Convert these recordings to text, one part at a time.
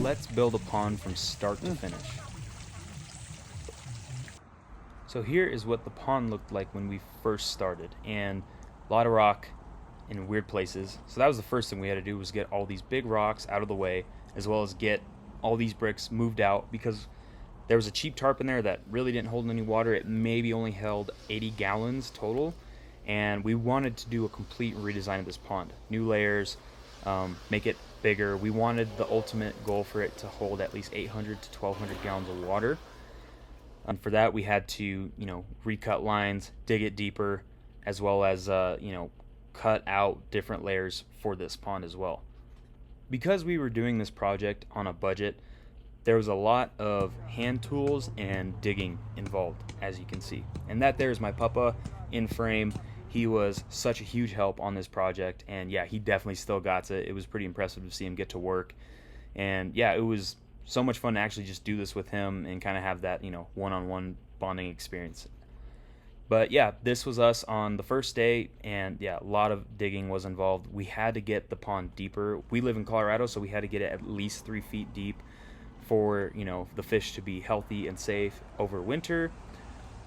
let's build a pond from start to finish. So here is what the pond looked like when we first started, and a lot of rock in weird places. So that was the first thing we had to do, was get all these big rocks out of the way, as well as get all these bricks moved out, because there was a cheap tarp in there that really didn't hold any water. It maybe only held 80 gallons total, and we wanted to do a complete redesign of this pond. New layers, make it bigger. We wanted the ultimate goal for it to hold at least 800 to 1200 gallons of water. And for that, we had to, recut lines, dig it deeper, as well as, cut out different layers for this pond as well. Because we were doing this project on a budget, there was a lot of hand tools and digging involved, as you can see. And that there is my papa in frame. He was such a huge help on this project, and yeah, he definitely still got it. It was pretty impressive to see him get to work. And yeah, it was so much fun to actually just do this with him and kind of have that, one-on-one bonding experience. But yeah, this was us on the first day, and yeah, a lot of digging was involved. We had to get the pond deeper. We live in Colorado, so we had to get it at least 3 feet deep for, the fish to be healthy and safe over winter,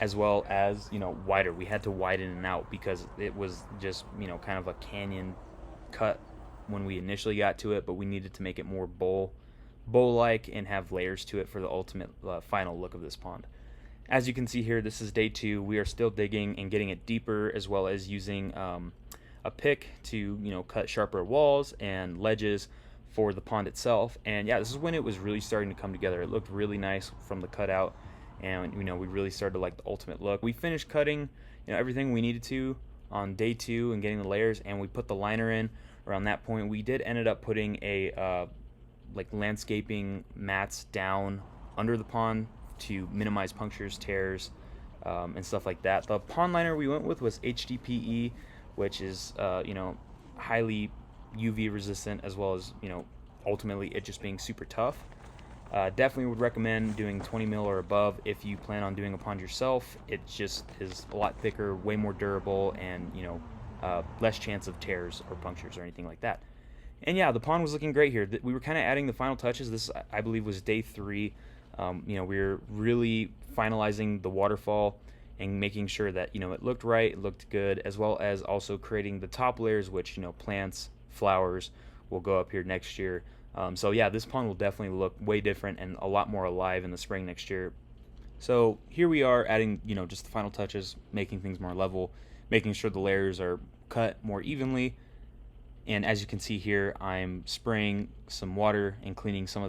as well as, wider. We had to widen it out because it was just, kind of a canyon cut when we initially got to it, but we needed to make it more bowl-like and have layers to it for the ultimate final look of this pond. As you can see here, this is day 2. We are still digging and getting it deeper, as well as using a pick to cut sharper walls and ledges for the pond itself. And yeah, this is when it was really starting to come together. It looked really nice from the cutout, and we really started to like the ultimate look. We finished cutting everything we needed to on day 2 and getting the layers, and we put the liner in around that point. We did ended up putting a like landscaping mats down under the pond to minimize punctures, tears, and stuff like that. The pond liner we went with was HDPE, which is highly UV resistant, as well as ultimately it just being super tough. Definitely would recommend doing 20 mil or above if you plan on doing a pond yourself. It just is a lot thicker, way more durable, and less chance of tears or punctures or anything like that. And yeah, the pond was looking great here. We were kind of adding the final touches. This, I believe, was day 3. We were really finalizing the waterfall and making sure that it looked right, it looked good, as well as also creating the top layers, which plants, flowers will go up here next year. So yeah, this pond will definitely look way different and a lot more alive in the spring next year. So here we are adding just the final touches, making things more level, making sure the layers are cut more evenly. And as you can see here, I'm spraying some water and cleaning some of